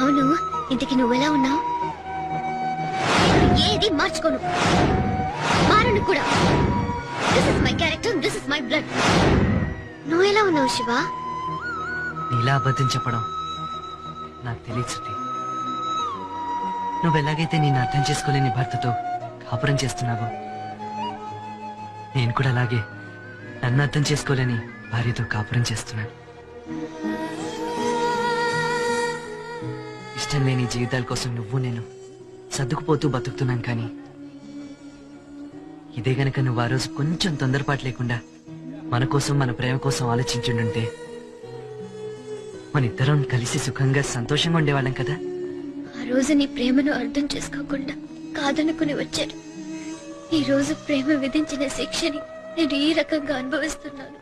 అవును, ఇంతకి నువ్వెలా ఉన్నావు? ఏది మార్చుకోను, మారను కూడా. This is my character, this is my blood. నువ్వెలా ఉన్నావు శివ? నీలా అబద్ధం చెప్పడం నాకు తెలియదు శృతి. నువ్వెలాగైతే నేను అర్థం చేసుకోలేని భర్తతో కాపురం చేస్తున్నావో, నేను కూడా అలాగే నన్ను అర్థం చేసుకోలేని భార్యతో కాపురం చేస్తున్నాను. ఇష్టం లేని జీవితాల కోసం నువ్వు నేను సర్దుకుపోతూ బతుకుతున్నాను. కానీ ఇదే గనక నువ్వు ఆ రోజు కొంచెం తొందరపాటు లేకుండా మన కోసం, మన ప్రేమ కోసం ఆలోచించుండుంటే మన ఇద్దరం కలిసి సుఖంగా సంతోషంగా ఉండేవాళ్ళం కదా. ఆ రోజు నీ ప్రేమను అర్థం చేసుకోకుండా కాదనుకుని వచ్చాను. ఈ రోజు ప్రేమ విధించిన శిక్షని నేను ఈ రకంగా అనుభవిస్తున్నాను.